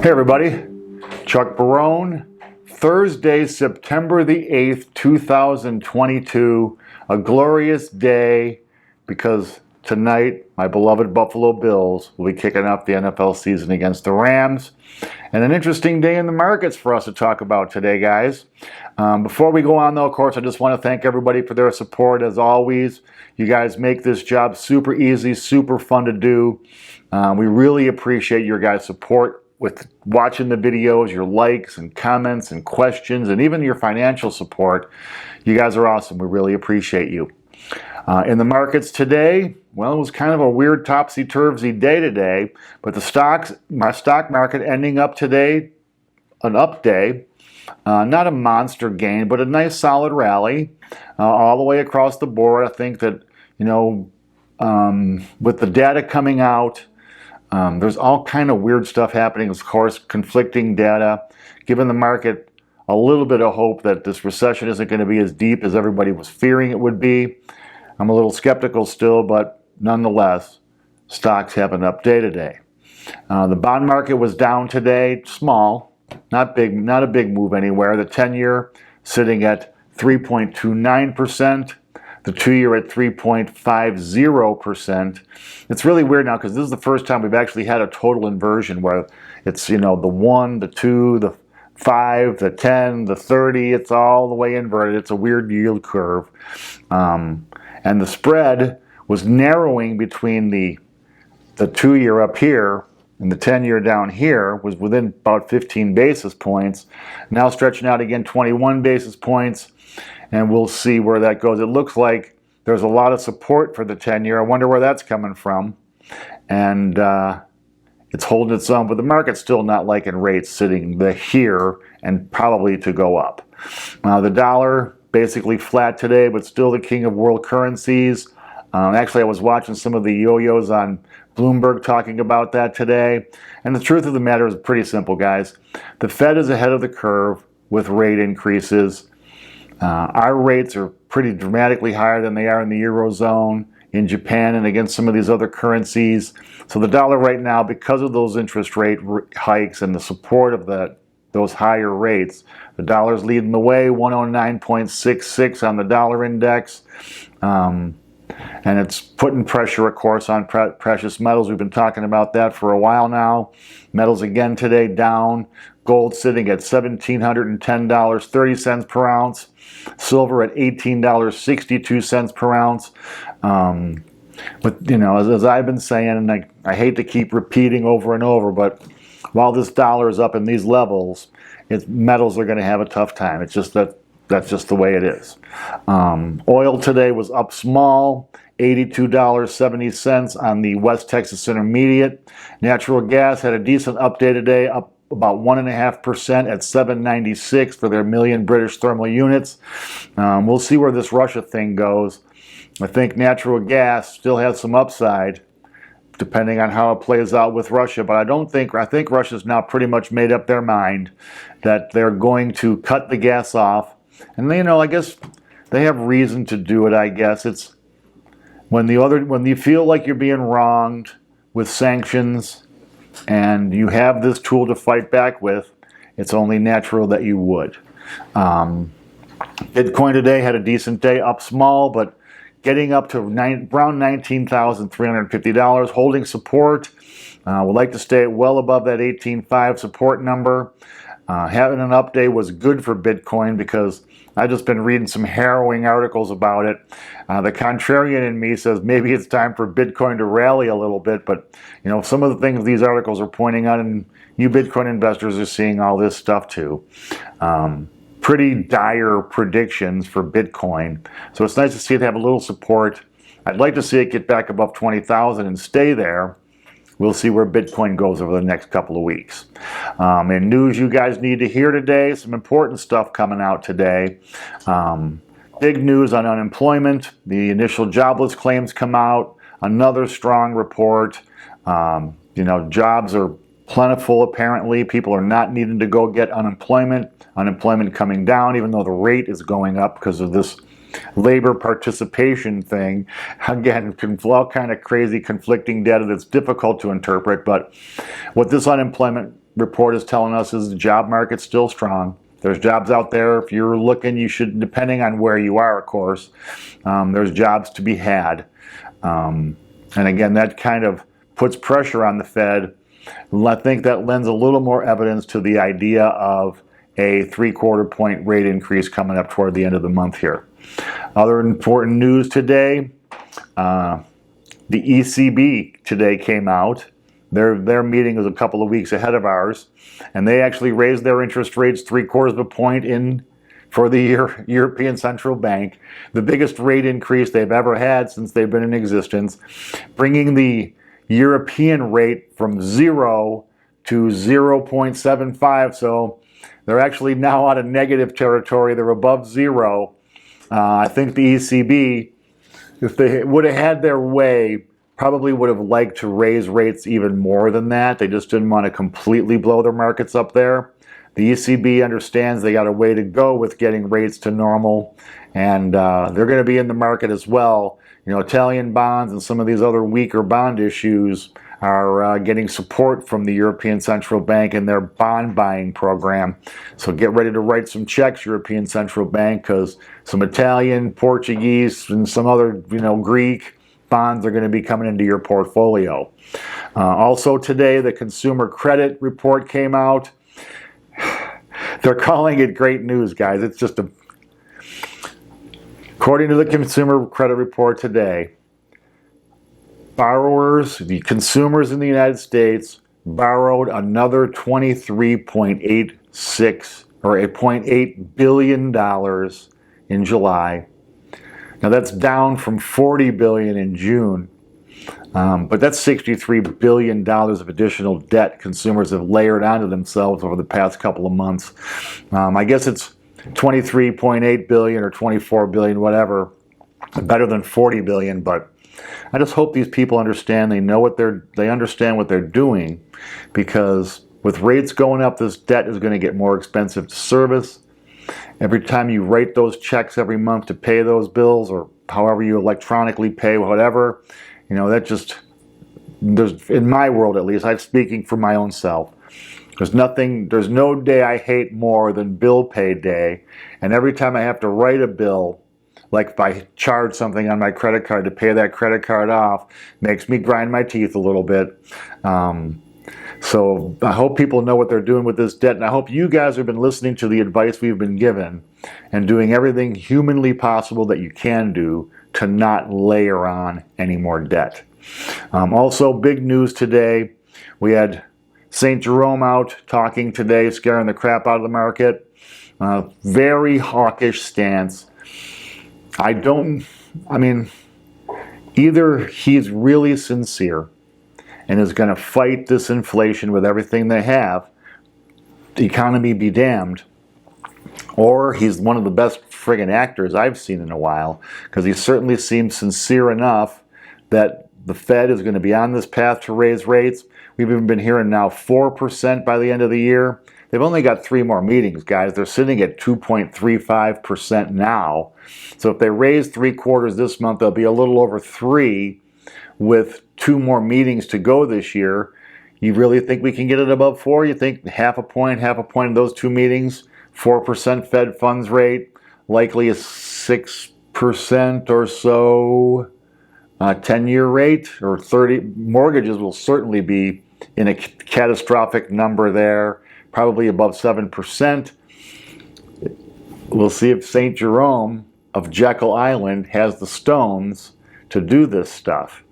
Hey everybody, Chuck Barone, Thursday, September the 8th, 2022, a glorious day because tonight my beloved Buffalo Bills will be kicking off the NFL season against the Rams. And an interesting day in the markets for us to talk about today, guys. Before we go on though, of course, I just want to thank everybody for their support as always. You guys make this job super easy, super fun to do. We really appreciate your guys' support with watching the videos, your likes and comments and questions, and even your financial support. You guys are awesome. We really appreciate you. In the markets today, well, it was kind of a weird topsy-turvy day today, but my stock market ending up today, an up day, not a monster gain, but a nice solid rally all the way across the board. I think that, with the data coming out, there's all kind of weird stuff happening, of course, conflicting data, giving the market a little bit of hope that this recession isn't going to be as deep as everybody was fearing it would be. I'm a little skeptical still, but nonetheless, stocks have an up day today. The bond market was down today, small, not big, not a big move anywhere. The 10-year sitting at 3.29%. The 2-year at 3.50%. It's really weird now because this is the first time we've actually had a total inversion where it's, the 1, the 2, the 5, the 10, the 30, it's all the way inverted. It's a weird yield curve. And the spread was narrowing between the 2-year up here and the 10-year down here was within about 15 basis points. Now stretching out again 21 basis points. And we'll see where that goes. It looks like there's a lot of support for the 10-year. I wonder where that's coming from. And it's holding its own, but the market's still not liking rates sitting here and probably to go up. The dollar basically flat today, but still the king of world currencies. Actually, I was watching some of the yo-yos on Bloomberg talking about that today. And the truth of the matter is pretty simple, guys. The Fed is ahead of the curve with rate increases. Our rates are pretty dramatically higher than they are in the Eurozone, in Japan, and against some of these other currencies. So the dollar right now, because of those interest rate hikes and the support of those higher rates, the dollar's leading the way, 109.66 on the dollar index. And it's putting pressure, of course, on precious metals. We've been talking about that for a while now. Metals again today down. Gold sitting at $1,710.30 per ounce. Silver at $18.62 per ounce. But, as I've been saying, and I hate to keep repeating over and over, but while this dollar is up in these levels, metals are going to have a tough time. It's just that's just the way it is. Oil today was up small, $82.70 on the West Texas Intermediate. Natural gas had a decent update today, up about 1.5% at $7.96 for their million British thermal units. We'll see where this Russia thing goes. I think natural gas still has some upside, depending on how it plays out with Russia. But I think Russia's now pretty much made up their mind that they're going to cut the gas off. And I guess they have reason to do it, I guess. It's when you feel like you're being wronged with sanctions and you have this tool to fight back with, it's only natural that you would. Bitcoin today had a decent day, up small, but getting up to around $19,350, holding support. Would like to stay well above that 18.5 support number. Having an up day was good for Bitcoin because I've just been reading some harrowing articles about it. The contrarian in me says maybe it's time for Bitcoin to rally a little bit, but some of the things these articles are pointing out, and you Bitcoin investors are seeing all this stuff too. Pretty dire predictions for Bitcoin. So it's nice to see it have a little support. I'd like to see it get back above 20,000 and stay there. We'll see where Bitcoin goes over the next couple of weeks. And news you guys need to hear today, some important stuff coming out today. Big news on unemployment. The initial jobless claims come out. Another strong report. Jobs are plentiful apparently. People are not needing to go get unemployment. Unemployment coming down even though the rate is going up because of this labor participation thing. Again, all kind of crazy conflicting data that's difficult to interpret, but what this unemployment report is telling us is the job market's still strong. There's jobs out there. If you're looking, you should, depending on where you are, of course, there's jobs to be had. And again, that kind of puts pressure on the Fed. I think that lends a little more evidence to the idea of a 3/4 point rate increase coming up toward the end of the month here. Other important news today, the ECB today came out. Their meeting was a couple of weeks ahead of ours, and they actually raised their interest rates 3/4 point for the European Central Bank, the biggest rate increase they've ever had since they've been in existence, bringing the European rate from 0 to 0.75. So they're actually now out of negative territory. They're above 0. I think the ECB, if they would have had their way, probably would have liked to raise rates even more than that. They just didn't want to completely blow their markets up there. The ECB understands they got a way to go with getting rates to normal, and they're going to be in the market as well. You know, Italian bonds and some of these other weaker bond issues are getting support from the European Central Bank in their bond buying program. So get ready to write some checks, European Central Bank, because some Italian, Portuguese, and some other, Greek bonds are going to be coming into your portfolio. Also today, the consumer credit report came out. They're calling it great news, guys. It's just according to the consumer credit report today, the consumers in the United States borrowed another $23.86 or $0.8 billion in July. Now that's down from $40 billion in June, but that's $63 billion of additional debt consumers have layered onto themselves over the past couple of months. I guess it's $23.8 billion or $24 billion, whatever, better than $40 billion, but I just hope these people understand they understand what they're doing, because with rates going up, this debt is going to get more expensive to service. Every time you write those checks every month to pay those bills, or however you electronically pay, whatever, there's, in my world at least, I'm speaking for my own self. There's no day I hate more than bill pay day. And every time I have to write a bill, like if I charge something on my credit card to pay that credit card off, makes me grind my teeth a little bit. So I hope people know what they're doing with this debt, and I hope you guys have been listening to the advice we've been given and doing everything humanly possible that you can do to not layer on any more debt. Also, big news today, we had St. Jerome out talking today, scaring the crap out of the market. Very hawkish stance. Either he's really sincere and is going to fight this inflation with everything they have, the economy be damned, or he's one of the best friggin' actors I've seen in a while, because he certainly seems sincere enough that the Fed is going to be on this path to raise rates. We've even been hearing now 4% by the end of the year. They've only got 3 more meetings, guys. They're sitting at 2.35% now. So if they raise 3/4 this month, they'll be a little over 3 with 2 more meetings to go this year. You really think we can get it above 4? You think half a point in those 2 meetings, 4% Fed funds rate, likely a 6% or so 10-year rate, or 30 mortgages will certainly be in a catastrophic number there, probably above 7%. We'll see if St. Jerome of Jekyll Island has the stones to do this stuff.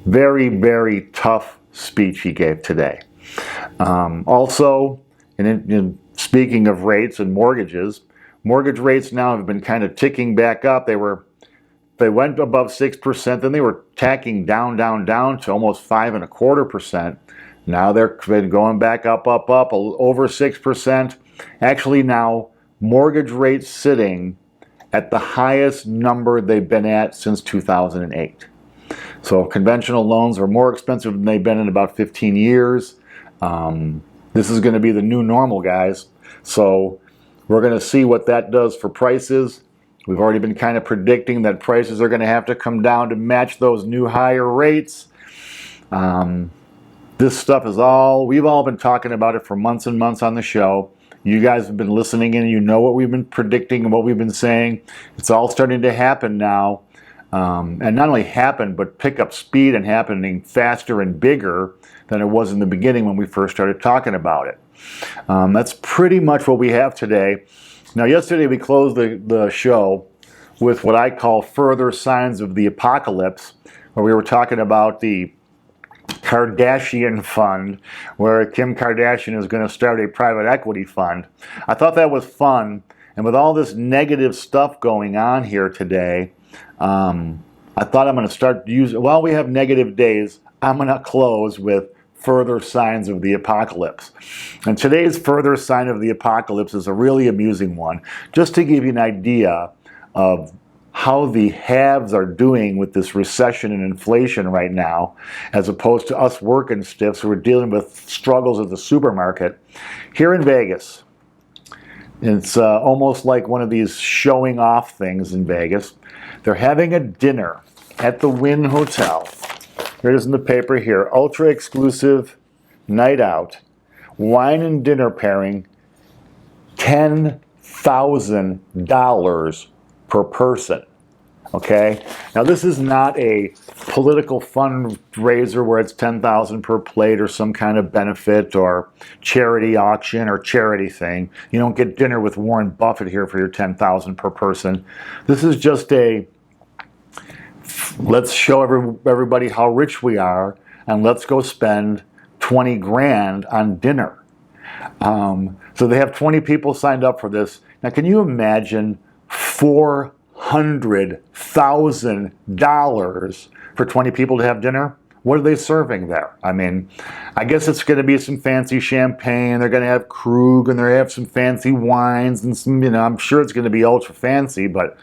Very, very tough speech he gave today. Also, speaking of rates and mortgages, mortgage rates now have been kind of ticking back up. They went above 6%, then they were tacking down to almost 5.25%. Now they're been going back up, over 6%. Actually now, mortgage rates sitting at the highest number they've been at since 2008. So conventional loans are more expensive than they've been in about 15 years. This is going to be the new normal, guys. So we're going to see what that does for prices. We've already been kind of predicting that prices are going to have to come down to match those new higher rates. This This stuff is we've all been talking about it for months and months on the show. You guys have been listening in, you know what we've been predicting and what we've been saying. It's all starting to happen now. And not only happen, but pick up speed and happening faster and bigger than it was in the beginning when we first started talking about it. That's pretty much what we have today. Now, yesterday we closed the show with what I call further signs of the apocalypse, where we were talking about the Kardashian fund, where Kim Kardashian is going to start a private equity fund. I thought that was fun, and with all this negative stuff going on here today, I thought I'm going to start using, while we have negative days, I'm going to close with further signs of the apocalypse. And today's further sign of the apocalypse is a really amusing one, just to give you an idea of how the haves are doing with this recession and inflation right now, as opposed to us working stiffs who are dealing with struggles at the supermarket. Here in Vegas, it's almost like one of these showing off things in Vegas. They're having a dinner at the Wynn Hotel. Here it is in the paper here. Ultra exclusive night out. Wine and dinner pairing. $10,000 per person. Okay? Now this is not a political fundraiser where it's $10,000 per plate or some kind of benefit or charity auction or charity thing. You don't get dinner with Warren Buffett here for your $10,000 per person. This is just a let's show everybody how rich we are, and let's go spend 20 grand on dinner. So they have 20 people signed up for this. Now, can you imagine $400,000 for 20 people to have dinner? What are they serving there? I mean, I guess it's going to be some fancy champagne. They're going to have Krug, and they're going to have some fancy wines, and some, I'm sure it's going to be ultra fancy, but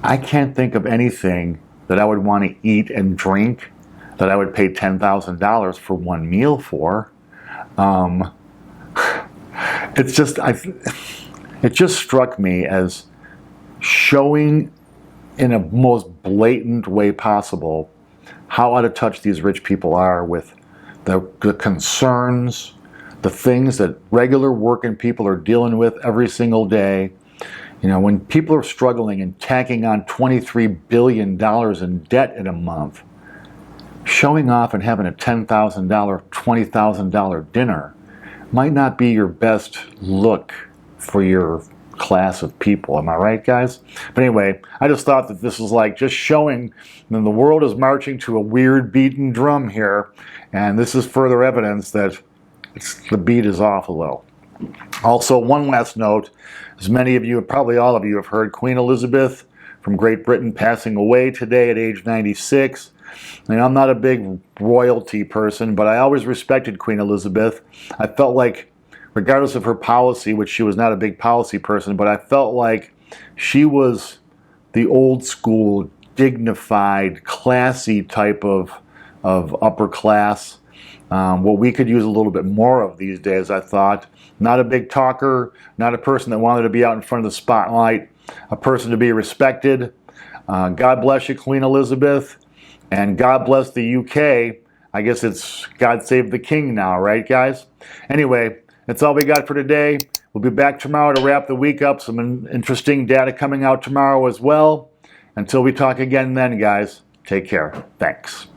I can't think of anything that I would want to eat and drink that I would pay $10,000 for one meal for. It just struck me as showing in a most blatant way possible how out of touch these rich people are with the concerns, the things that regular working people are dealing with every single day. When people are struggling and tacking on $23 billion in debt in a month, showing off and having a $10,000, $20,000 dinner might not be your best look for your class of people. Am I right, guys? But anyway, I just thought that this was like just showing that the world is marching to a weird beaten drum here, and this is further evidence that the beat is off a little. Also, one last note, as many of you, probably all of you, have heard, Queen Elizabeth from Great Britain passing away today at age 96. And I'm not a big royalty person, but I always respected Queen Elizabeth. I felt like, regardless of her policy, which she was not a big policy person, but I felt like she was the old school, dignified, classy type of upper class. What we could use a little bit more of these days, I thought. Not a big talker, not a person that wanted to be out in front of the spotlight, a person to be respected. God bless you, Queen Elizabeth, and God bless the UK. I guess it's God save the king now, right, guys? Anyway, that's all we got for today. We'll be back tomorrow to wrap the week up. Some interesting data coming out tomorrow as well. Until we talk again then, guys, take care. Thanks.